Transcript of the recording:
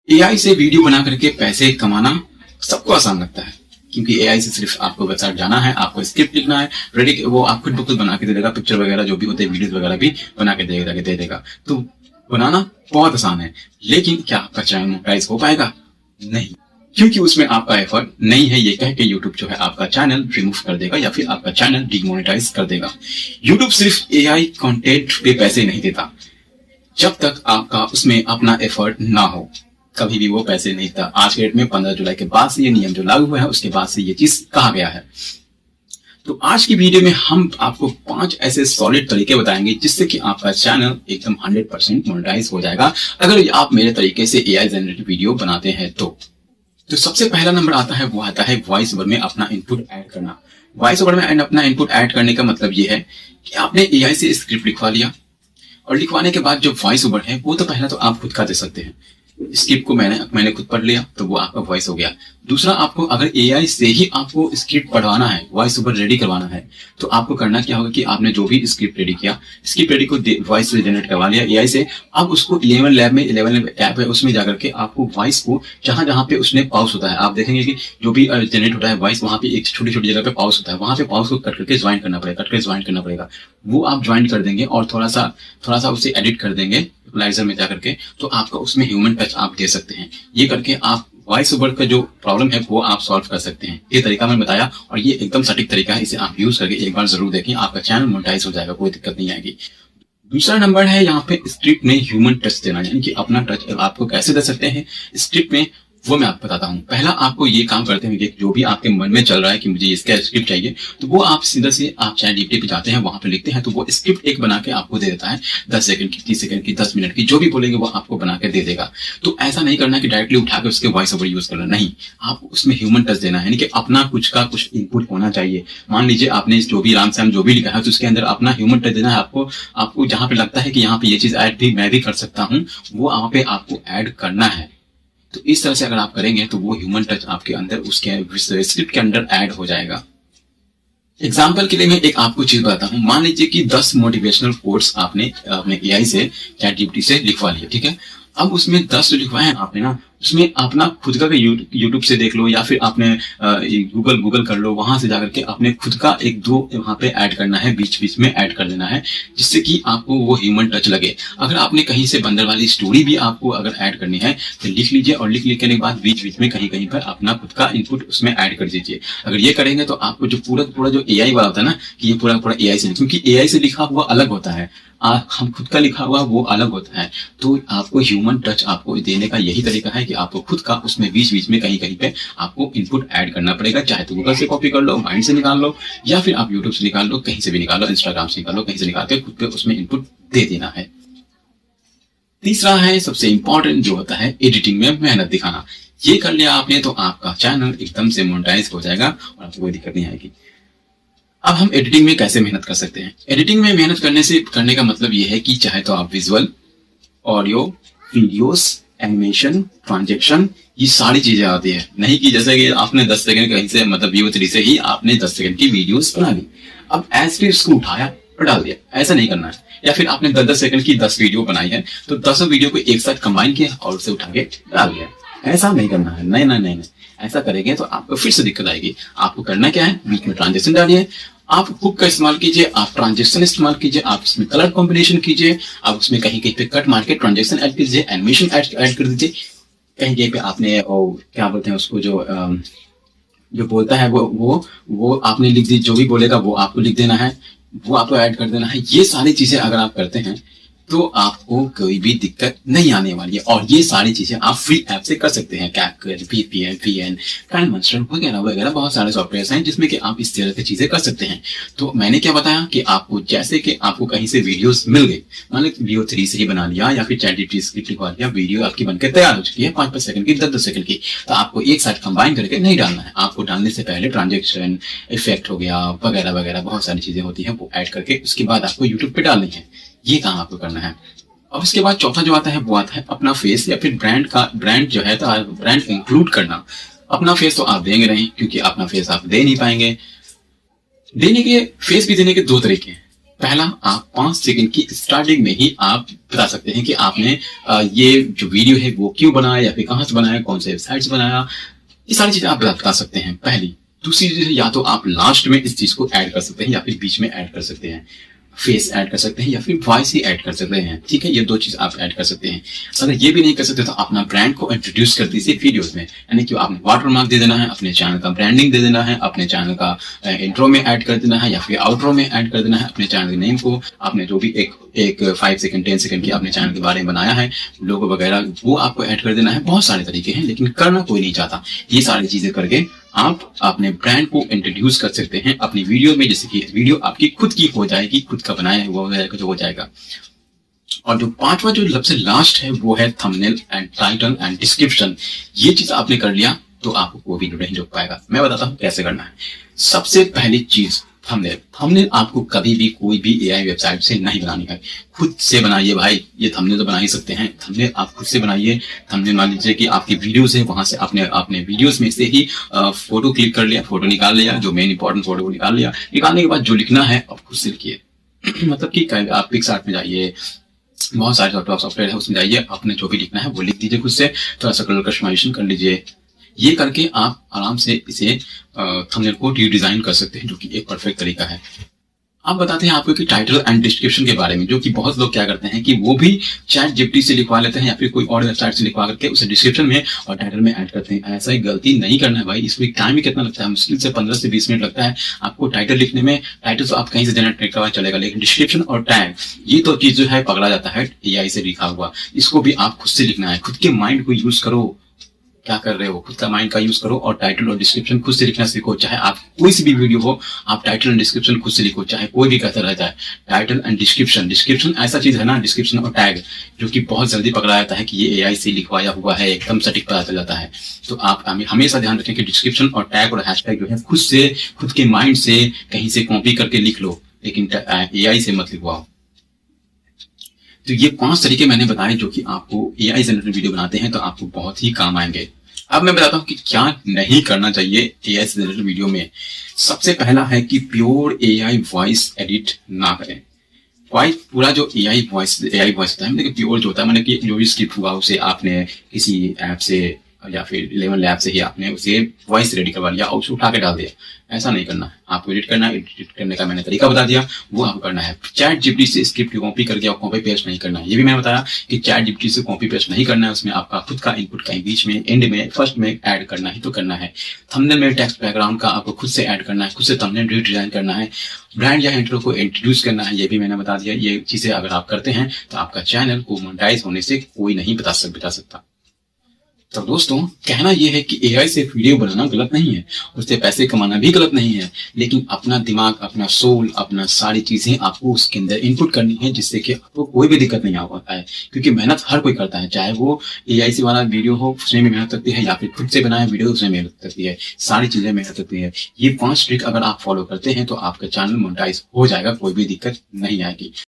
AI से video बना करके पैसे कमाना सबको आसान लगता है, क्योंकि एआई से सिर्फ आपको वेबसाइट जाना है, आपको स्क्रिप्ट लिखना है, रेडी वो आप खुद ब खुद बना के दे देगा। पिक्चर वगैरह जो भी होते हैं, वीडियोस वगैरह भी बना के दे देगा। तो बनाना बहुत आसान है, लेकिन क्या आपका चैनल मोनेटाइज हो पाएगा? नहीं, क्योंकि उसमें आपका एफर्ट नहीं है। ये कह के यूट्यूब जो है आपका चैनल रिमूव कर देगा या फिर आपका चैनल डिमोनेटाइज कर देगा। यूट्यूब सिर्फ एआई कंटेंट पे पैसे नहीं देता, जब तक आपका उसमें अपना एफर्ट ना हो कभी भी वो पैसे नहीं देता। आज के डेट में 15 जुलाई के बाद से ये नियम जो लागू हुआ है, उसके बाद से ये चीज कहा गया है। तो आज की वीडियो में हम आपको 5 ऐसे सॉलिड तरीके बताएंगे जिससे कि आपका चैनल एकदम 100% मोनेटाइज हो जाएगा, अगर आप मेरे तरीके से एआई जनरेटेड वीडियो बनाते हैं तो सबसे पहला नंबर आता है, वो आता है वॉइस ओवर में अपना इनपुट ऐड करना। वॉइस ओवर में अपना इनपुट ऐड करने का मतलब ये है कि आपने एआई से स्क्रिप्ट लिखवा लिया, और लिखवाने के बाद जो वॉइस ओवर है वो तो पहला तो आप खुद का दे सकते हैं। स्क्रिप्ट को मैंने खुद पढ़ लिया तो वो आपका वॉइस हो गया। दूसरा, आपको अगर एआई से ही आपको स्क्रिप्ट पढ़वाना है, वॉइस ओवर रेडी करवाना है, तो आपको करना क्या होगा कि आपने जो भी स्क्रिप्ट रेडी किया, स्क्रिप्ट रेडी को वॉइस से जनरेट करवा लिया एआई से। अब उसको 11 लैब में 11 लैब ऐप है, उसमें जाकर के आपको वॉइस को जहां जहां पे उसने पॉज होता है, आप देखेंगे कि जो भी जनरेट होता है वॉइस, वहां पे एक छोटी छोटी जगह पे पॉज होता है, वहां पे पॉज को कट करके ज्वाइन करना पड़ेगा। वो आप ज्वाइन कर देंगे और थोड़ा सा उसे एडिट कर देंगे इक्वलाइजर में जाकर के, तो आपका उसमें ह्यूमन टच आप दे सकते हैं। ये करके आप वॉइस ओवर का जो प्रॉब्लम है वो आप सॉल्व कर सकते हैं। ये तरीका मैंने बताया और ये एकदम सटीक तरीका है, इसे आप यूज करके एक बार जरूर देखें, आपका चैनल मोनेटाइज हो जाएगा, कोई दिक्कत नहीं आएगी। दूसरा नंबर है यहाँ पे स्क्रिप्ट में ह्यूमन टच देना, यानी कि अपना टच आपको कैसे दे सकते हैं स्क्रिप्ट में, वो मैं आपको बताता हूँ। पहला आपको ये काम करते हैं कि जो भी आपके मन में चल रहा है कि मुझे इसका स्क्रिप्ट चाहिए, तो वो आप सीधा से आप चैट जीपीटी पे जाते हैं, वहां पे लिखते हैं, तो वो स्क्रिप्ट एक बना के आपको दे देता है। 10 सेकंड की, 30 सेकंड की, 10 मिनट की, जो भी बोलेंगे वो आपको बना के दे देगा। तो ऐसा नहीं करना कि डायरेक्टली उठा के उसके वॉइस ओवर यूज करना, नहीं, आपको उसमें ह्यूमन टच देना है, यानी कि अपना कुछ का कुछ इनपुट होना चाहिए। मान लीजिए आपने जो भी राम श्याम जो भी लिखा है, तो उसके अंदर अपना ह्यूमन टच देना है। आपको जहां पे लगता है कि यहाँ पे ये चीज ऐड भी मैं भी कर सकता हूँ, वो वहां पे आपको ऐड करना है। तो इस तरह से अगर आप करेंगे तो वो ह्यूमन टच आपके अंदर उसके स्क्रिप्ट के अंदर ऐड हो जाएगा। एग्जाम्पल के लिए मैं एक आपको चीज बताता हूँ। मान लीजिए कि 10 मोटिवेशनल कोट्स आपने अपने एआई से चैट जीपीटी से लिखवा लिए, ठीक है। अब उसमें 10 जो लिखवाए हैं आपने ना, उसमें अपना खुद का यूट्यूब से देख लो या फिर आपने गूगल कर लो, वहां से जाकर के अपने खुद का 1-2 वहां पे ऐड करना है, बीच बीच में ऐड कर देना है, जिससे कि आपको वो ह्यूमन टच लगे। अगर आपने कहीं से बंदर वाली स्टोरी भी आपको अगर ऐड करनी है तो लिख लीजिए, और लिखने के बाद बीच बीच में कहीं कहीं पर अपना खुद का इनपुट उसमें ऐड कर दीजिए। अगर ये करेंगे तो आपको जो पूरा जो एआई वाला होता है ना, कि ये पूरा एआई से, क्योंकि एआई से लिखा हुआ अलग होता है, हम खुद का लिखा हुआ वो अलग होता है। तो आपको ह्यूमन टच आपको देने का यही तरीका है कि आपको खुद का उसमें बीच बीच में कहीं कहीं पे आपको इनपुट ऐड करना पड़ेगा। चाहे तो गूगल से कॉपी कर लो, माइंड से निकाल लो, या फिर आप यूट्यूब से निकाल लो, कहीं से भी निकालो, इंस्टाग्राम से निकालो, कहीं से निकाल के खुद पे उसमें इनपुट दे देना है। तीसरा है सबसे इंपॉर्टेंट, जो होता है एडिटिंग में मेहनत दिखाना। ये कर लिया आपने तो आपका चैनल एकदम से मोनेटाइज हो जाएगा और आपको कोई दिक्कत नहीं आएगी। अब हम एडिटिंग में कैसे मेहनत कर सकते हैं? एडिटिंग में मेहनत करने का मतलब ये है कि चाहे तो आप visual, audio, videos, animation, transaction, ये सारी चीजें आती है। नहीं कि जैसे कि आपने 10 सेकंड कहीं से मतलब Veo3 से ही आपने 10 सेकंड की वीडियोस बना ली, अब एज के उसको उठाया और डाल दिया, ऐसा नहीं करना है। या फिर आपने 10 सेकंड की 10 वीडियो बनाई है, तो 10 वीडियो को एक साथ कंबाइन किया और उसे उठा के डाल दिया, ऐसा नहीं करना है। नहीं, ऐसा करेंगे तो आपको फिर से दिक्कत आएगी। आपको करना क्या है, बीच में ट्रांजेक्शन डालिए, आप हुक का इस्तेमाल कीजिए, आप ट्रांजेक्शन इस्तेमाल कीजिए, आप इसमें कलर कॉम्बिनेशन कीजिए, आप उसमें कहीं कहीं पे कट मार के ट्रांजेक्शन ऐड कीजिए, एनिमेशन ऐड कर दीजिए। कहीं कहीं पे आपने क्या बोलते हैं उसको, जो बोलता है वो आपने लिख दी, जो भी बोलेगा वो आपको लिख देना है, वो आपको ऐड कर देना है। ये सारी चीजें अगर आप करते हैं तो आपको कोई भी दिक्कत नहीं आने वाली है, और ये सारी चीजें आप फ्री ऐप से कर सकते हैं। कैपकट, VPN, VN, काइनमास्टर वगैरह वगैरह बहुत सारे सॉफ्टवेयर हैं जिसमें कि आप इस तरह की चीजें कर सकते हैं। तो मैंने क्या बताया कि आपको जैसे कि आपको कहीं से वीडियोस मिल गई, मान लो Veo3 से ही बना लिया या फिर चैट जीपीटी स्क्रिप्ट लिखवा लिया, वीडियो आपकी बनकर तैयार हो चुकी है 5-5 सेकंड की, 10-10 सेकंड की, तो आपको एक साथ कंबाइन करके नहीं डालना है। आपको डालने से पहले ट्रांजेक्शन इफेक्ट हो गया वगैरह वगैरह बहुत सारी चीजें होती हैं, वो ऐड करके उसके बाद आपको यूट्यूब पे डालनी है। ये काम आपको करना है। और उसके बाद चौथा जो आता है वो आता है अपना फेस या फिर ब्रांड जो है, तो ब्रांड इंक्लूड करना। अपना फेस तो आप देंगे नहीं, क्योंकि अपना फेस आप दे नहीं पाएंगे। फेस भी देने के 2 तरीके हैं। पहला, आप 5 सेकंड की स्टार्टिंग में ही आप बता सकते हैं कि आपने ये जो वीडियो है वो क्यों बनाया या फिर कहाँ से बनाया, कौन से वेबसाइट से बनाया। ये सारी चीजें आप बता सकते हैं पहली। दूसरी चीज, या तो आप लास्ट में इस चीज को ऐड कर सकते हैं या फिर बीच में ऐड कर सकते हैं। फेस ऐड कर सकते हैं या फिर वॉइस ही ऐड कर सकते हैं। ठीक है, ये 2 चीज आप ऐड कर सकते हैं। अगर ये भी नहीं कर सकते तो अपना ब्रांड को इंट्रोड्यूस कर दीजिए वीडियोस में, यानी कि आपने वाटरमार्क दे देना है, अपने चैनल का ब्रांडिंग दे देना है, अपने चैनल का इंट्रो में ऐड कर देना है या फिर आउट्रो में ऐड कर देना है अपने चैनल के नेम को। आपने जो भी एक 5 सेकंड 10 सेकंड की अपने चैनल के बारे में बनाया है, लोगो वगैरह, वो आपको ऐड कर देना है। बहुत सारे तरीके हैं लेकिन करना कोई नहीं चाहता। ये सारी चीजें करके आप अपने ब्रांड को इंट्रोड्यूस कर सकते हैं अपनी वीडियो में, जैसे कि वीडियो आपकी खुद की हो जाएगी, खुद का बनाया हुआ जो हो जाएगा। और जो 5वां जो सबसे लास्ट है वो है thumbnail and title and description. ये चीज आपने कर लिया तो आपको कोई भी नहीं रोक पाएगा। मैं बताता हूँ कैसे करना है। सबसे पहली चीज, थंबनेल। थंबनेल आपको कभी भी कोई भी एआई वेबसाइट से नहीं बनानी है, खुद से बनाइए भाई। ये थंबनेल तो बना ही सकते हैं, थंबनेल आप खुद से बनाइए। थंबनेल मान लीजिए कि आपकी वीडियोस है, वहां से आपने वीडियोस में से ही फोटो क्लिक कर लिया, फोटो निकाल लिया, जो मेन इंपॉर्टेंट फोटो को निकाल लिया। निकालने के बाद जो लिखना है आप खुद से लिखिए। मतलब कि आप पिक्सआर्ट में जाइए, बहुत सारे सॉफ्टवेयर है, उसमें जाइए, अपने जो भी लिखना है वो लिख दीजिए खुद से। थोड़ा सा कलर कस्टमाइजेशन कर लीजिए। ये करके आप आराम से इसे थंबनेल को रीडिजाइन कर सकते हैं, जो कि एक परफेक्ट तरीका है। अब बताते हैं आपको कि टाइटल एंड डिस्क्रिप्शन के बारे में, जो कि बहुत लोग क्या करते हैं कि वो भी चैट जीपीटी से लिखवा लेते हैं या फिर कोई और वेबसाइट से लिखवा करके उसे डिस्क्रिप्शन में और टाइटल में ऐड करते हैं। ऐसा ही गलती नहीं करना है भाई। इसमें टाइम ही कितना लगता है, मुश्किल से 15 से 20 मिनट लगता है आपको टाइटल लिखने में। टाइटल तो आप कहीं से जनरेट करवा चलेगा, लेकिन डिस्क्रिप्शन और टैग, ये तो चीज जो है पकड़ा जाता है एआई से लिखा हुआ। इसको भी आप खुद से लिखना है। खुद के माइंड को यूज करो। क्या कर रहे हो, खुद का माइंड का यूज करो और टाइटल और डिस्क्रिप्शन खुद से लिखना सीखो। चाहे आप कोई सी भी वीडियो हो, आप टाइटल एंड डिस्क्रिप्शन खुद से लिखो, चाहे कोई भी कहता रहता है टाइटल एंड डिस्क्रिप्शन। डिस्क्रिप्शन ऐसा चीज है ना, डिस्क्रिप्शन और टैग, जो कि बहुत जल्दी पकड़ा जाता है कि ये एआई से लिखवाया हुआ है, एकदम सटीक पता चल जाता है। तो आप हमेशा ध्यान रखें कि डिस्क्रिप्शन और टैग और हैशटैग जो है खुद से, खुद के माइंड से कहीं से कॉपी करके लिख लो, लेकिन एआई से मत लिखवाओ। तो ये 5 तरीके मैंने बताए जो कि आपको एआई जनरेटेड वीडियो बनाते हैं तो आपको बहुत ही काम आएंगे। अब मैं बताता हूँ कि क्या नहीं करना चाहिए एआई जनरेटेड वीडियो में। सबसे पहला है कि प्योर एआई वॉइस एडिट ना करें। वॉइस पूरा जो एआई वॉइस होता है, मतलब प्योर जो होता है, मतलब कि जो भी स्क्रिप्ट हुआ उसे आपने किसी ऐप से या फिर 11 लैब से ही आपने उसे वॉइस रेडी करवा लिया और उसे उठा के डाल दिया। ऐसा नहीं करना है। आपको एडिट करना है, एडिट करने का मैंने तरीका बता दिया, वो आपको करना है। चैट जीपीटी से स्क्रिप्ट कॉपी करके और कॉपी पेस्ट नहीं करना है। ये भी मैंने बताया कि चैट जीपीटी से कॉपी पेस्ट नहीं करना है। उसमें आपका खुद का इनपुट कहीं बीच में, एंड में, फर्स्ट में ऐड करना ही तो करना है। थंबनेल में टेक्स्ट बैकग्राउंड का आपको खुद से ऐड करना है, खुद से थंबनेल रीडिजाइन करना है, ब्रांड या इंट्रो को इंट्रोड्यूस करना है। ये भी मैंने बता दिया। ये चीजें अगर आप करते हैं तो आपका चैनल को मोनेटाइज होने से कोई नहीं बता सकता। तो दोस्तों, कहना यह है कि एआई से वीडियो बनाना गलत नहीं है, उससे पैसे कमाना भी गलत नहीं है, लेकिन अपना दिमाग, अपना सोल, अपना सारी चीजें आपको उसके अंदर इनपुट करनी है, जिससे कि आपको कोई भी दिक्कत नहीं आता है। क्योंकि मेहनत हर कोई करता है, चाहे वो एआई से वाला वीडियो हो उसमें भी मेहनत लगती है या फिर खुद से बनाया वीडियो उसमें मेहनत लगती है। सारी चीजें मेहनत लगती है। ये 5 ट्रिक अगर आप फॉलो करते हैं तो आपका चैनल मोनेटाइज हो जाएगा, कोई भी दिक्कत नहीं आएगी।